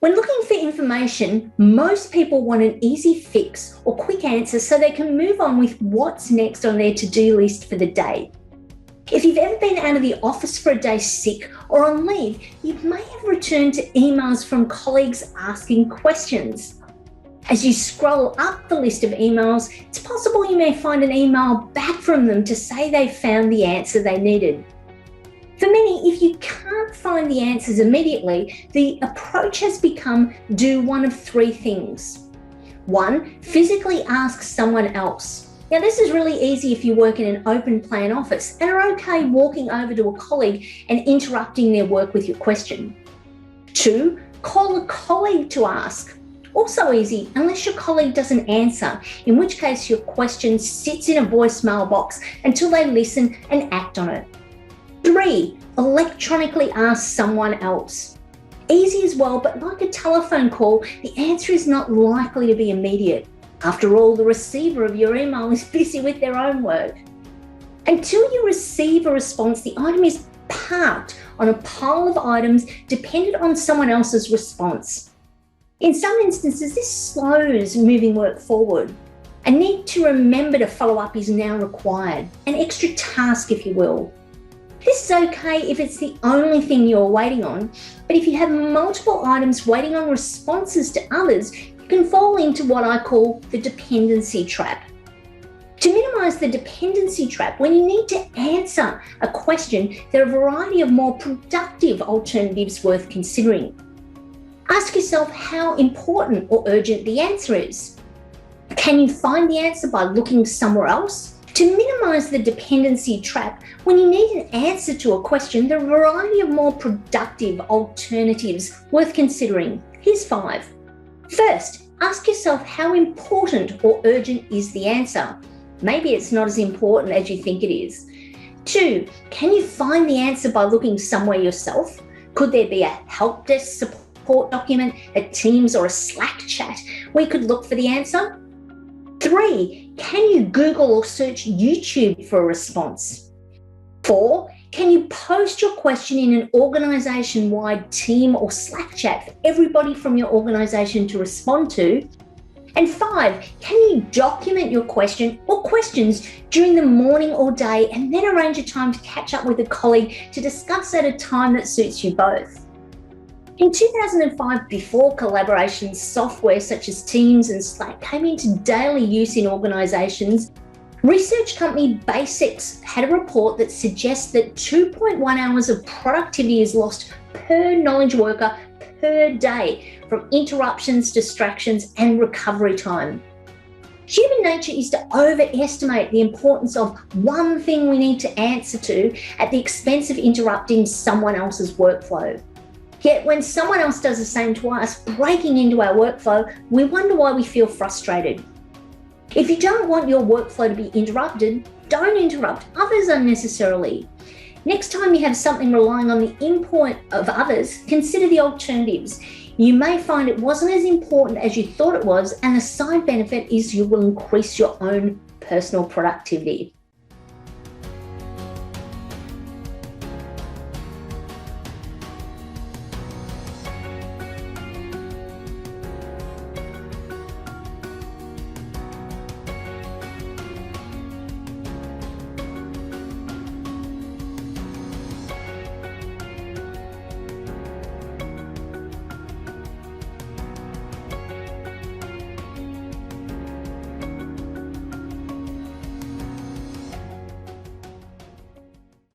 When looking for information, most people want an easy fix or quick answer so they can move on with what's next on their to-do list for the day. If you've ever been out of the office for a day sick or on leave, you may have returned to emails from colleagues asking questions. As you scroll up the list of emails, it's possible you may find an email back from them to say they found the answer they needed. For many, if you can't find the answers immediately, the approach has become do one of three things. 1, physically ask someone else. Now, this is really easy if you work in an open plan office and are okay walking over to a colleague and interrupting their work with your question. 2, call a colleague to ask. Also easy, unless your colleague doesn't answer, in which case your question sits in a voicemail box until they listen and act on it. 3, electronically ask someone else. Easy as well, but like a telephone call, the answer is not likely to be immediate. After all, the receiver of your email is busy with their own work. Until you receive a response, the item is parked on a pile of items dependent on someone else's response. In some instances, this slows moving work forward. A need to remember to follow up is now required, an extra task, if you will. This is okay if it's the only thing you're waiting on, but if you have multiple items waiting on responses to others, you can fall into what I call the dependency trap. To minimise the dependency trap, when you need to answer a question, there are a variety of more productive alternatives worth considering. Ask yourself how important or urgent the answer is. Can you find the answer by looking somewhere else? To minimise the dependency trap, when you need an answer to a question, there are a variety of more productive alternatives worth considering. Here's 5. First, ask yourself how important or urgent is the answer. Maybe it's not as important as you think it is. 2, can you find the answer by looking somewhere yourself? Could there be a help desk support document, a Teams or a Slack chat where you could look for the answer? 3, can you Google or search YouTube for a response? 4, can you post your question in an organisation-wide team or Slack chat for everybody from your organisation to respond to? And 5, can you document your question or questions during the morning or day and then arrange a time to catch up with a colleague to discuss at a time that suits you both? In 2005, before collaboration software such as Teams and Slack came into daily use in organisations, research company BaseX had a report that suggests that 2.1 hours of productivity is lost per knowledge worker per day from interruptions, distractions, and recovery time. Human nature is to overestimate the importance of one thing we need to answer to at the expense of interrupting someone else's workflow. Yet when someone else does the same to us, breaking into our workflow, we wonder why we feel frustrated. If you don't want your workflow to be interrupted, don't interrupt others unnecessarily. Next time you have something relying on the input of others, consider the alternatives. You may find it wasn't as important as you thought it was, and the side benefit is you will increase your own personal productivity.